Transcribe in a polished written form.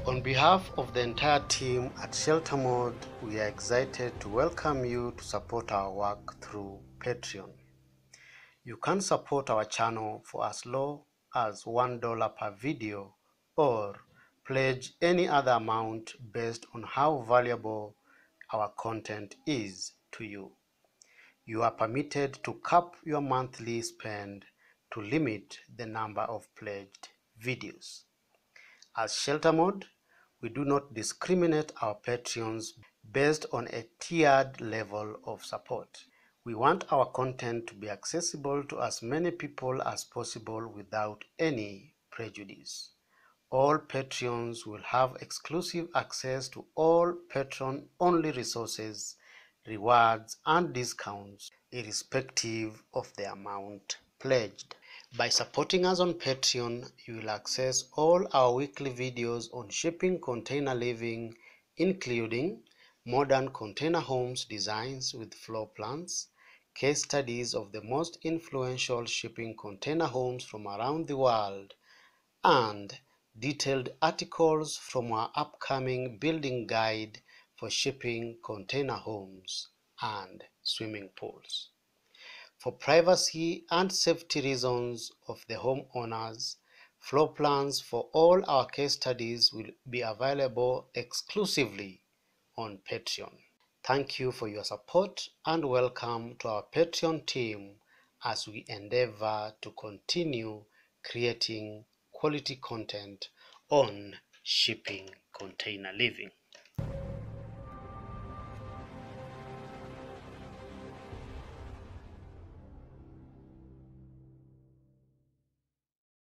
On behalf of the entire team at ShelterMode, we are excited to welcome you to support our work through Patreon. You can support our channel for as low as $1 per video or pledge any other amount based on how valuable our content is to you. You are permitted to cap your monthly spend to limit the number of pledged videos. As ShelterMode, we do not discriminate our patrons based on a tiered level of support. We want our content to be accessible to as many people as possible without any prejudice. All patrons will have exclusive access to all patron-only resources, rewards, and discounts, irrespective of the amount pledged. By supporting us on Patreon, you will access all our weekly videos on shipping container living, including modern container homes designs with floor plans, case studies of the most influential shipping container homes from around the world, and detailed articles from our upcoming building guide for shipping container homes and swimming pools. For privacy and safety reasons of the homeowners, floor plans for all our case studies will be available exclusively on Patreon. Thank you for your support and welcome to our Patreon team as we endeavor to continue creating quality content on shipping container living.